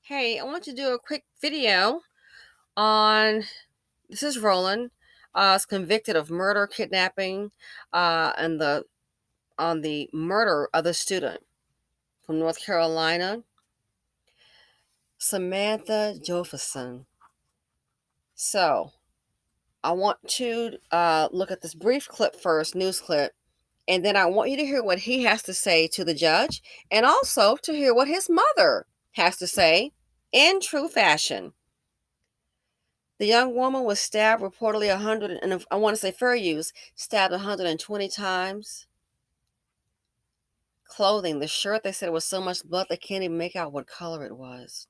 Hey, I want to do a quick video on this is Rowland. Is convicted of murder, kidnapping, and the on the murder of the student from North Carolina, Samantha Josephson. So I want to look at this brief clip first, news clip, and then I want you to hear what he has to say to the judge, and also to hear what his mother has to say in true fashion. The young woman was stabbed reportedly 100, and I want to say fair use, stabbed 120 times. Clothing, the shirt, they said it was so much blood they can't even make out what color it was.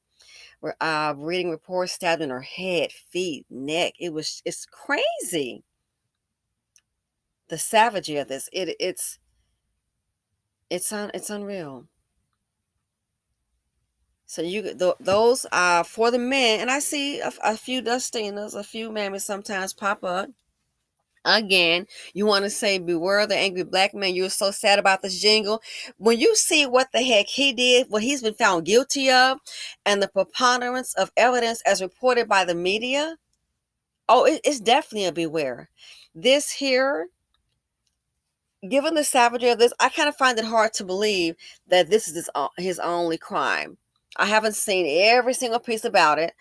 Reading reports, stabbed in her head, feet, neck. It's crazy. The savagery of this, it's unreal. So those are for the men, and I see a few Dustinas, a few mammies sometimes pop up. Again, you want to say, beware the angry black man. You're so sad about this jingle. When you see what the heck he did, what he's been found guilty of, and the preponderance of evidence as reported by the media, oh, it's definitely a beware. This here, given the savagery of this, I kind of find it hard to believe that this is his only crime. I haven't seen every single piece about it,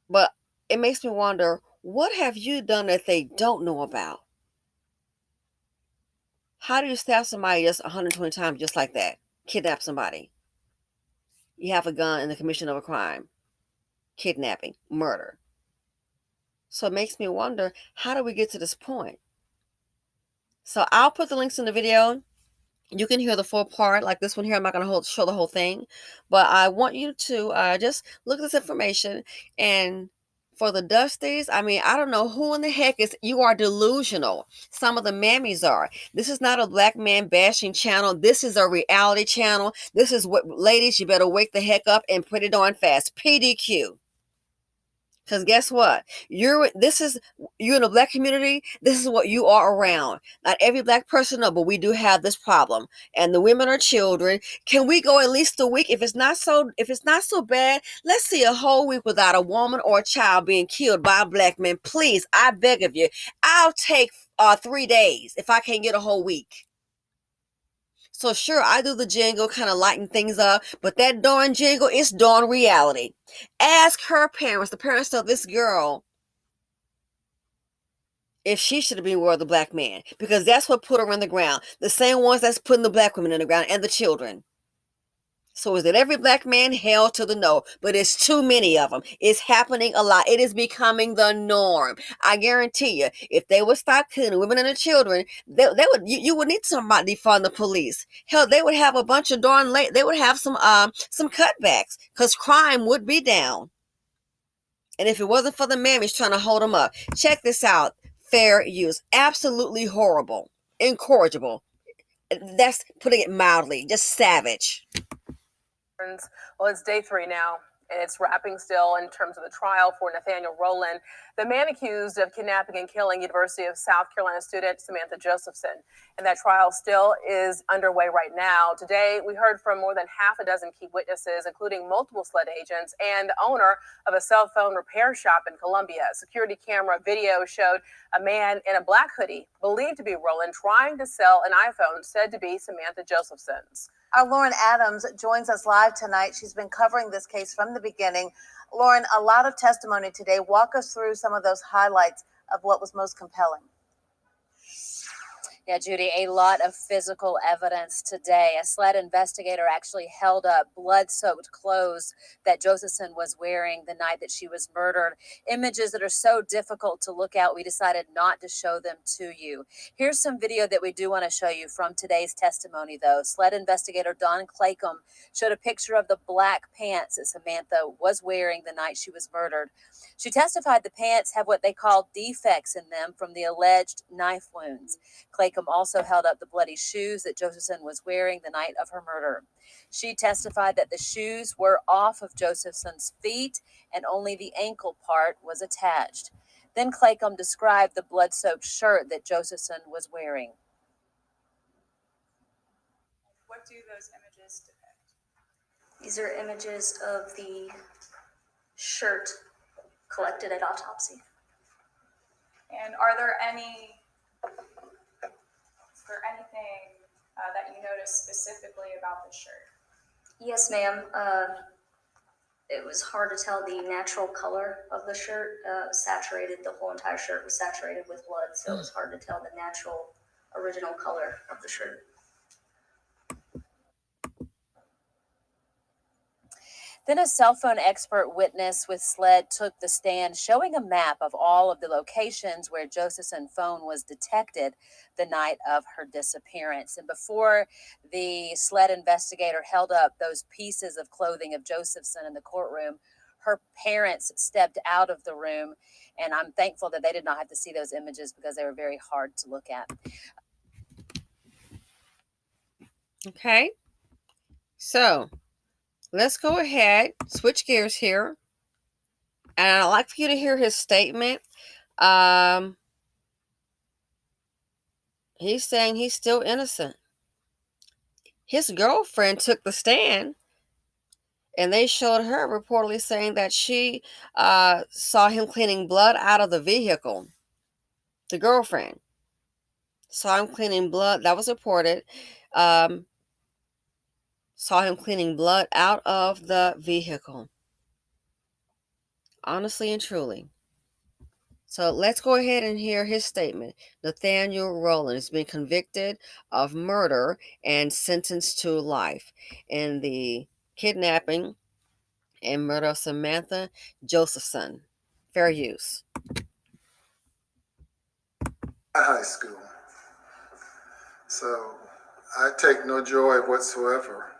but it makes me wonder, what have you done that they don't know about? How do you stab somebody just 120 times just like that? Kidnap somebody. You have a gun in the commission of a crime. Kidnapping, murder. So it makes me wonder, how do we get to this point? So I'll put the links in the video. You can hear the full part, like this one here. I'm not going to show the whole thing, but I want you to just look at this information. And for the Dusties, I mean, I don't know who in the heck is, you are delusional. Some of the mammies are. This is not a black man bashing channel. This is a reality channel. This is what, ladies, you better wake the heck up and put it on fast. PDQ. Because guess what? You're in the black community. This is what you are around. Not every black person, no, but we do have this problem. And the women are children. Can we go at least a week? If it's not so bad, let's see a whole week without a woman or a child being killed by a black man. Please, I beg of you. I'll take 3 days if I can't get a whole week. So sure, I do the jingle, kind of lighten things up, but that darn jingle is darn reality. Ask her parents, the parents of this girl, if she should have been with the black man, because that's what put her in the ground. The same ones that's putting the black women in the ground and the children. So is it every black man? Hell to the no. But it's too many of them. It's happening a lot. It is becoming the norm. I guarantee you, if they would stop killing the women and the children, they would. You would need somebody to fund the police. Hell, they would have a bunch of they would have some cutbacks because crime would be down. And if it wasn't for the mammies trying to hold them up, check this out. Fair use. Absolutely horrible. Incorrigible. That's putting it mildly. Just savage. Well, it's day 3 now, and it's wrapping still in terms of the trial for Nathaniel Rowland, the man accused of kidnapping and killing University of South Carolina student Samantha Josephson. And that trial still is underway right now. Today, we heard from more than half a dozen key witnesses, including multiple SLED agents and the owner of a cell phone repair shop in Columbia. Security camera video showed a man in a black hoodie, believed to be Rowland, trying to sell an iPhone said to be Samantha Josephson's. Our Lauren Adams joins us live tonight. She's been covering this case from the beginning. Lauren, a lot of testimony today. Walk us through some of those highlights of what was most compelling. Yeah, Judy, a lot of physical evidence today. A SLED investigator actually held up blood-soaked clothes that Josephson was wearing the night that she was murdered. Images that are so difficult to look at, we decided not to show them to you. Here's some video that we do want to show you from today's testimony, though. SLED investigator Don Claycomb showed a picture of the black pants that Samantha was wearing the night she was murdered. She testified the pants have what they call defects in them from the alleged knife wounds. Claycomb also held up the bloody shoes that Josephson was wearing the night of her murder. She testified that the shoes were off of Josephson's feet and only the ankle part was attached. Then Claycomb described the blood-soaked shirt that Josephson was wearing. What do those images depict? These are images of the shirt collected at autopsy. And are there anything that you noticed specifically about the shirt? Yes, ma'am. It was hard to tell the natural color of the shirt. Saturated, the whole entire shirt was saturated with blood, so it was hard to tell the natural, original color of the shirt. Then a cell phone expert witness with SLED took the stand, showing a map of all of the locations where Josephson's phone was detected the night of her disappearance. And before the SLED investigator held up those pieces of clothing of Josephson in the courtroom, her parents stepped out of the room, and I'm thankful that they did not have to see those images because they were very hard to look at. Okay, so let's go ahead, switch gears here, and I'd like for you to hear his statement. He's saying he's still innocent. His girlfriend took the stand, and they showed her reportedly saying that she saw him cleaning blood out of the vehicle. The girlfriend saw him cleaning blood. That was reported. Saw him cleaning blood out of the vehicle. Honestly and truly. So let's go ahead and hear his statement. Nathaniel Rowland has been convicted of murder and sentenced to life in the kidnapping and murder of Samantha Josephson. Fair use. High school. So I take no joy whatsoever.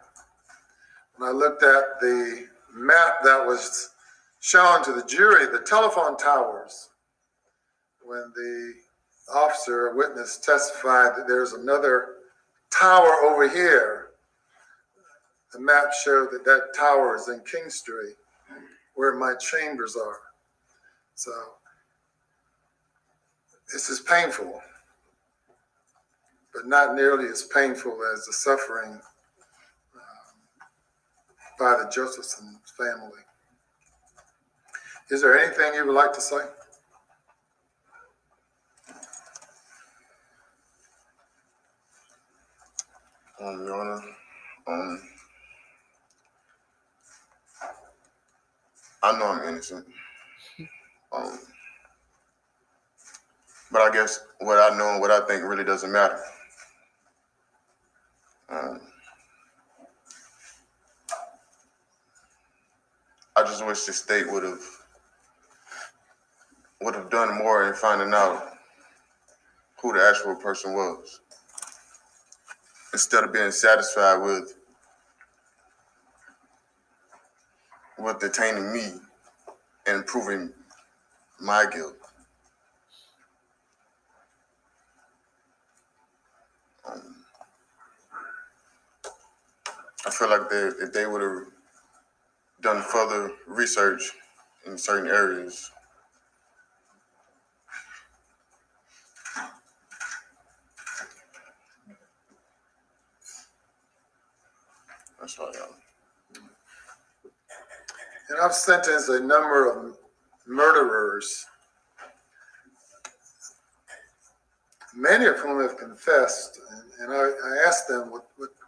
When I looked at the map that was shown to the jury, the telephone towers, when the officer or witness testified that there's another tower over here, the map showed that that tower is in King Street, where my chambers are. So this is painful, but not nearly as painful as the suffering by the Josephson family. Is there anything you would like to say? Your Honor, I know I'm innocent. But I guess what I know and what I think really doesn't matter. I just wish the state would have done more in finding out who the actual person was, instead of being satisfied with detaining me and proving my guilt. I feel like if they would have done further research in certain areas, that's all, Your Honor. And I've sentenced a number of murderers, many of whom have confessed, and I asked them,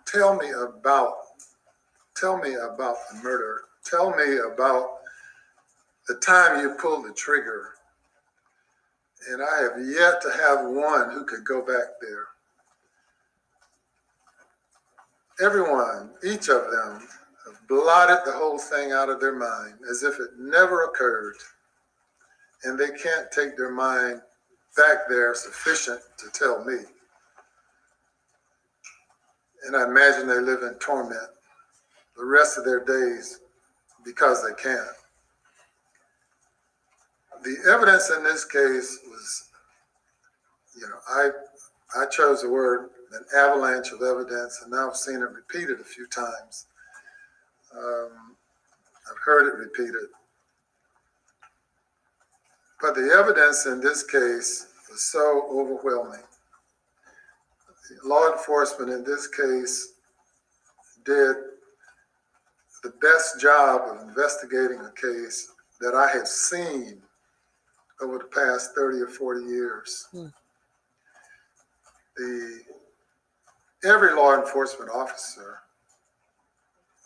tell me about the murder. Tell me about the time you pulled the trigger. And I have yet to have one who could go back there. Everyone, each of them, have blotted the whole thing out of their mind as if it never occurred. And they can't take their mind back there sufficient to tell me. And I imagine they live in torment the rest of their days because they can't. The evidence in this case was, I chose the word an avalanche of evidence, and now I've seen it repeated a few times. I've heard it repeated. But the evidence in this case was so overwhelming. Law enforcement in this case did the best job of investigating a case that I have seen over the past 30 or 40 years. Every law enforcement officer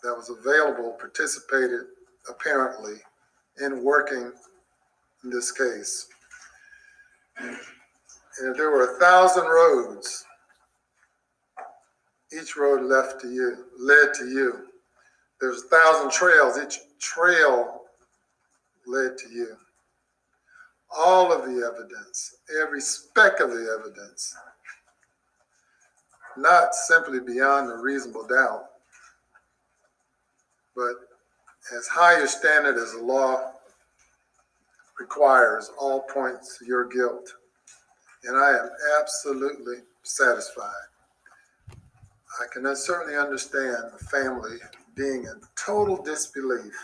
that was available participated apparently in working in this case. And if there were 1,000 roads, each road led to you. There's 1,000 trails, each trail led to you. All of the evidence, every speck of the evidence, not simply beyond a reasonable doubt, but as high a standard as the law requires, all points to your guilt. And I am absolutely satisfied. I can certainly understand the family being in total disbelief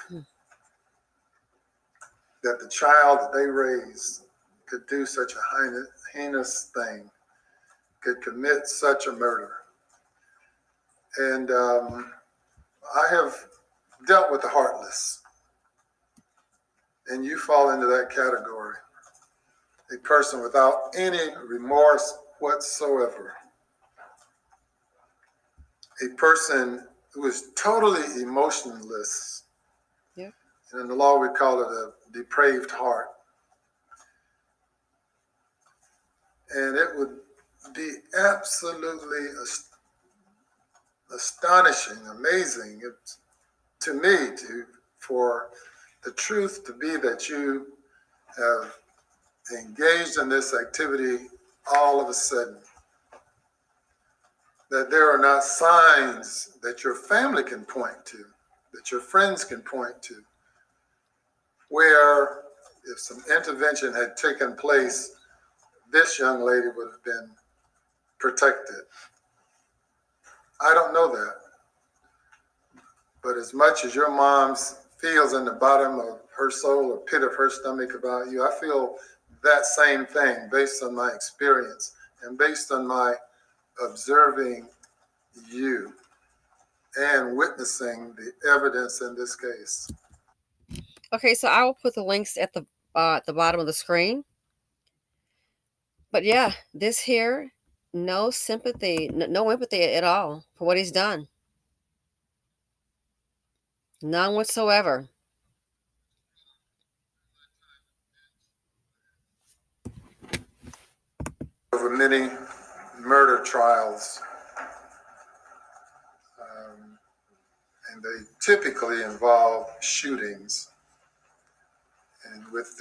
that the child that they raised could do such a heinous thing, could commit such a murder. And I have dealt with the heartless, and you fall into that category. A person without any remorse whatsoever. A person who is totally emotionless. Yeah. And in the law, we call it a depraved heart. And it would be absolutely astonishing, amazing to me for the truth to be that you have engaged in this activity all of a sudden. That there are not signs that your family can point to, that your friends can point to, where if some intervention had taken place, this young lady would have been protected. I don't know that. But as much as your mom feels in the bottom of her soul or pit of her stomach about you, I feel that same thing based on my experience and based on my observing you and witnessing the evidence in this case. Okay, so I will put the links at the bottom of the screen. But yeah, this here, no sympathy, no empathy at all for what he's done. None whatsoever. Over many murder trials, and they typically involve shootings. And with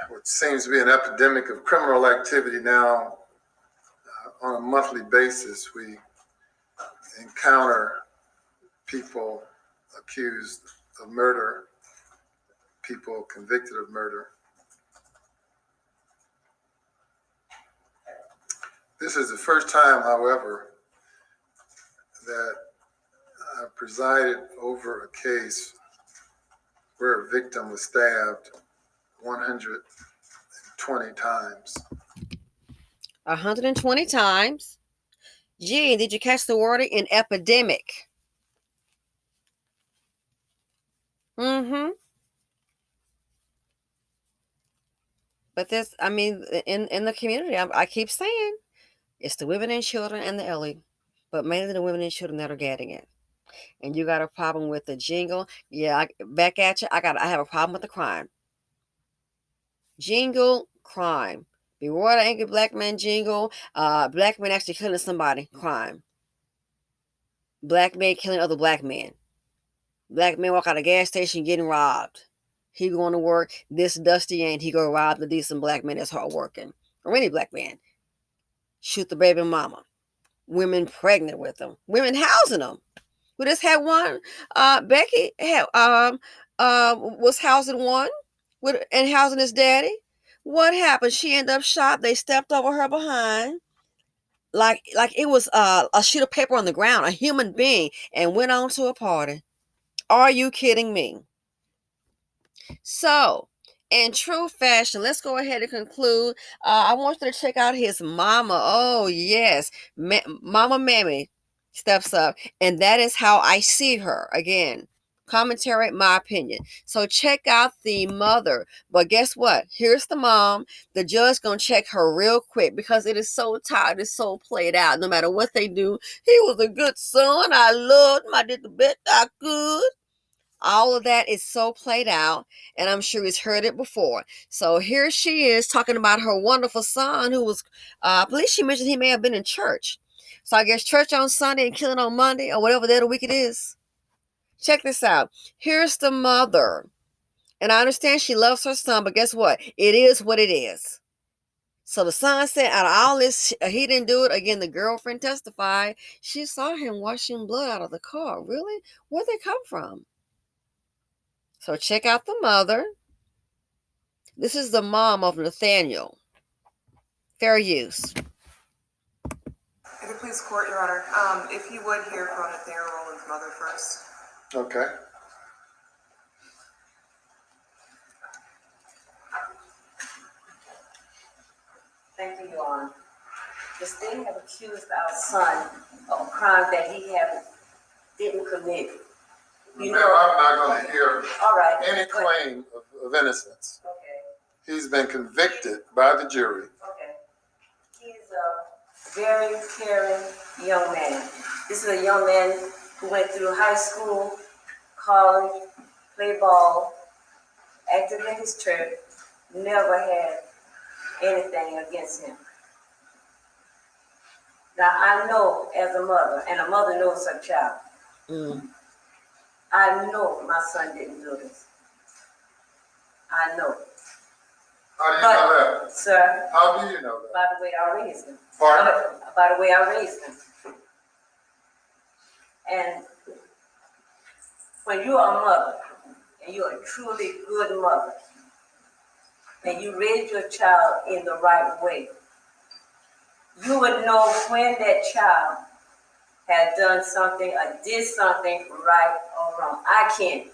what seems to be an epidemic of criminal activity now, on a monthly basis, we encounter people accused of murder, people convicted of murder. This is the first time, however, that I presided over a case where a victim was stabbed 120 times. 120 times? Gee, did you catch the word in epidemic? Mm-hmm. But this, I mean, in the community, I keep saying, it's the women and children and the elderly, but mainly the women and children that are getting it. And you got a problem with the jingle. Yeah, back at you. I have a problem with the crime. Jingle, crime. Beware the angry black man jingle. Black man actually killing somebody, crime. Black man killing other black men. Black man walk out of a gas station getting robbed. He going to work. This dusty ain't he go rob the decent black man that's hard working. Or any black man. Shoot the baby mama. Women pregnant with them. Women housing them. We just had one. Becky had was housing one and housing his daddy. What happened? She ended up shot. They stepped over her behind like it was a sheet of paper on the ground, a human being, and went on to a party. Are you kidding me? So, in true fashion, let's go ahead and conclude. I want you to check out his mama. Oh yes, Mama Mammy. steps up. And that is how I see her. Again, commentary, my opinion. So check out the mother. But guess what? Here's the mom. The judge gonna check her real quick because it is so tired. It's so played out. No matter what they do, he was a good son. I loved him. I did the best I could. All of that is so played out, and I'm sure he's heard it before. So here she is talking about her wonderful son who was, I believe she mentioned he may have been in church. So I guess church on Sunday and killing on Monday or whatever day of the week it is. Check this out. Here's the mother. And I understand she loves her son, but guess what? It is what it is. So the son said, out of all this, he didn't do it. Again, the girlfriend testified. She saw him washing blood out of the car. Really? Where'd they come from? So check out the mother. This is the mom of Nathaniel. Fair use. If it please court, Your Honor, if you would hear from Nathaniel Rowland's mother first. Okay. Thank you, Your Honor. The state have accused our son of a crime that he didn't commit. You know, I'm not going to hear all right, any claim of innocence. Okay. He's been convicted by the jury. Okay. He's a very caring young man. This is a young man who went through high school, college, played ball, active in his church, never had anything against him. Now I know as a mother, and a mother knows her child. I know my son didn't do this. I know. How do you know that? Sir. How do you know that? By the way I raised him. Pardon? By the way I raised him. And when you're a mother, and you're a truly good mother, and you raise your child in the right way, you would know when that child had done something or did something right or wrong. I can't.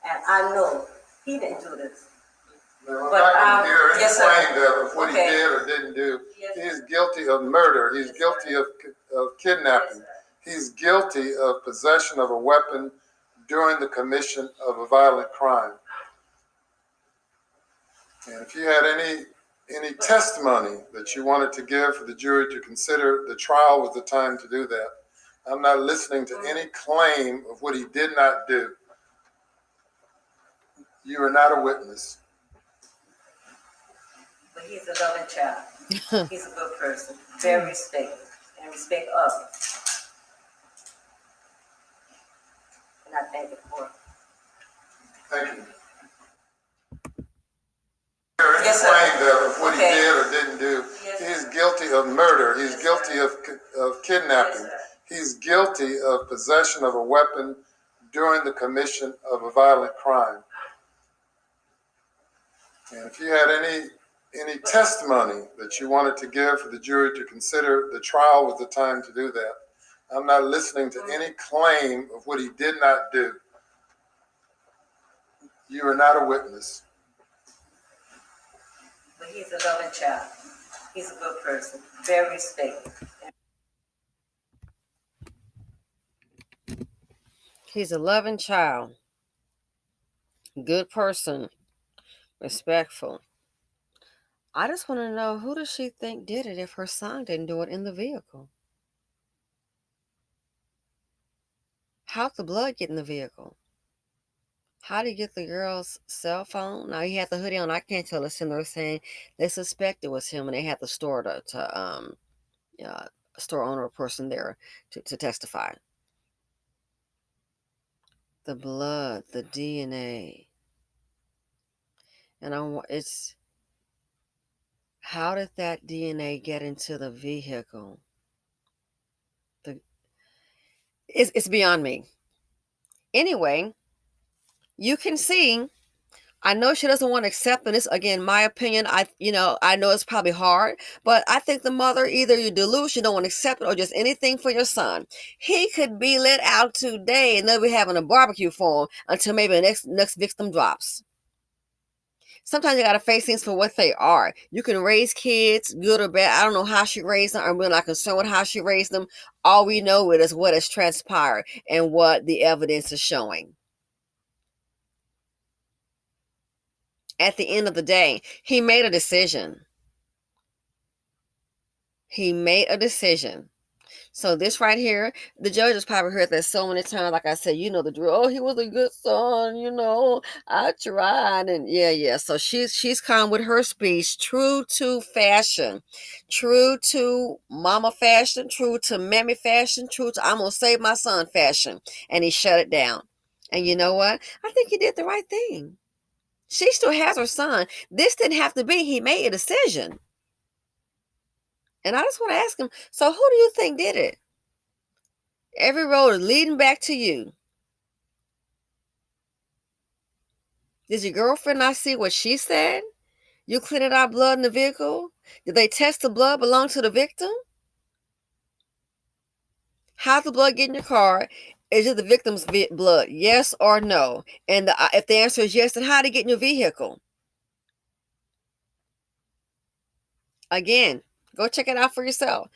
And I know he didn't do this. No, I'm not going to hear any yes, claim of what okay. he did or didn't do. Yes, he's guilty of murder. He's yes, guilty of kidnapping. Yes, he's guilty of possession of a weapon during the commission of a violent crime. And if you had any testimony that you wanted to give for the jury to consider, the trial was the time to do that. I'm not listening to any claim of what he did not do. You are not a witness. but he's a loving child. He's a good person, very respectful, and respect others. And I thank the court. Thank you. Yes, sir. Claim of what Okay. he did or didn't do. Yes, He's guilty of murder. He's Yes, guilty sir. of kidnapping. Yes, sir. He's guilty of possession of a weapon during the commission of a violent crime. And if you had any testimony that you wanted to give for the jury to consider, the trial was the time to do that. I'm not listening to any claim of what he did not do. You are not a witness. But he's a loving child. He's a good person, very respectful. He's a loving child, good person, respectful. I just want to know, who does she think did it if her son didn't do it in the vehicle? How'd the blood get in the vehicle? How did he get the girl's cell phone? Now, he had the hoodie on. I can't tell. It's in there saying they suspect it was him, and they had the store store owner or person there to testify. The blood, the DNA. And it's, how did that DNA get into the vehicle? It's beyond me. Anyway, you can see, I know she doesn't want to accept, and this, again, my opinion, I know it's probably hard, but I think the mother, either you delusion, you don't want to accept it, or just anything for your son. He could be let out today, and they'll be having a barbecue for him until maybe the next victim drops. Sometimes you got to face things for what they are. You can raise kids, good or bad. I don't know how she raised them. I'm really not concerned with how she raised them. All we know is what has transpired and what the evidence is showing. At the end of the day, he made a decision. He made a decision. So this right here, the judge has probably heard that so many times. Like I said, you know the drill. Oh, he was a good son. You know, I tried, and yeah. So she's come with her speech, true to fashion, true to mama fashion, true to Mammy fashion, true to I'm gonna save my son fashion, and he shut it down. And you know what? I think he did the right thing. She still has her son. This didn't have to be. He made a decision. And I just want to ask him, so who do you think did it? Every road is leading back to you. Did your girlfriend not see what she said? You cleaning out blood in the vehicle? Did they test the blood belong to the victim? How's the blood get in your car? Is it the victim's blood? Yes or no? And if the answer is yes, then how did it get in your vehicle? Again, go check it out for yourself.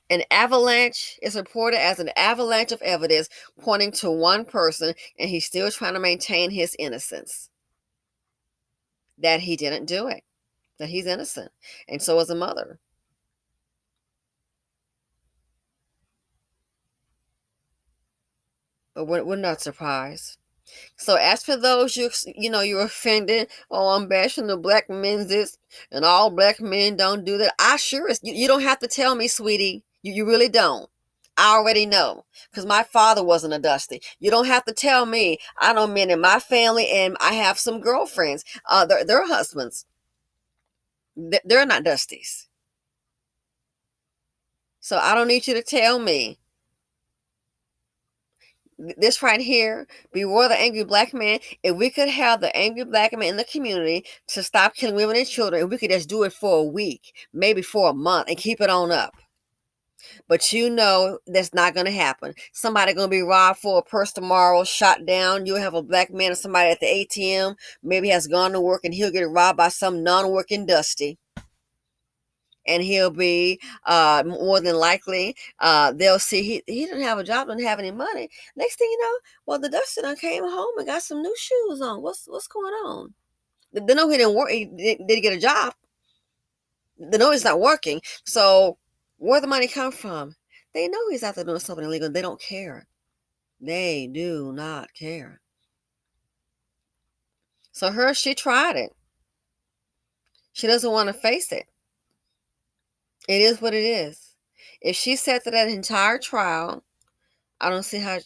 An avalanche is reported as an avalanche of evidence pointing to one person, and he's still trying to maintain his innocence. That he didn't do it. That he's innocent. And so is the mother. But we're not surprised. So as for those you're offended, oh, I'm bashing the black men this, and all black men don't do that. I sure is. You don't have to tell me, sweetie. You really don't. I already know, because my father wasn't a Dusty. You don't have to tell me. I know men in my family, and I have some girlfriends. Their husbands. They're not Dusties. So I don't need you to tell me. This right here, beware the angry black man. If we could have the angry black man in the community to stop killing women and children, if we could just do it for a week, maybe for a month, and keep it on up. But you know that's not going to happen. Somebody going to be robbed for a purse tomorrow, shot down. You'll have a black man or somebody at the ATM, maybe has gone to work, and he'll get robbed by some non-working Dusty. And he'll be more than likely, they'll see he didn't have a job, didn't have any money. Next thing you know, well, the Dustin done came home and got some new shoes on. What's going on? They know he didn't work. He didn't get a job. They know he's not working. So where the money come from? They know he's out there doing something illegal. They don't care. They do not care. So she tried it. She doesn't want to face it. It is what it is. If she sat through that entire trial, I don't see how.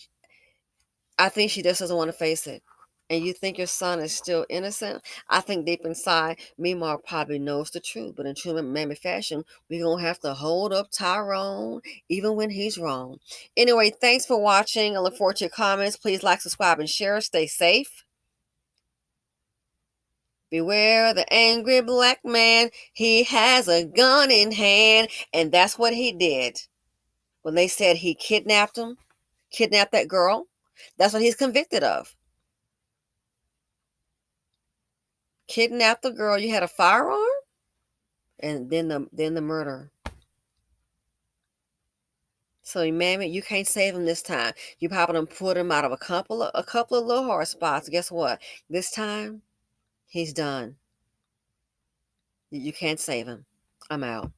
I think she just doesn't want to face it. And you think your son is still innocent? I think deep inside, Mima probably knows the truth. But in true Mammy fashion, we're going to have to hold up Tyrone, even when he's wrong. Anyway, thanks for watching. I look forward to your comments. Please like, subscribe, and share. Stay safe. Beware the angry black man. He has a gun in hand. And that's what he did. When they said he kidnapped that girl, that's what he's convicted of. Kidnapped the girl. You had a firearm, and then the murder. So, Mammy, you can't save him this time. You probably done put him out of a couple of little hard spots. Guess what? This time, he's done. You can't save him. I'm out.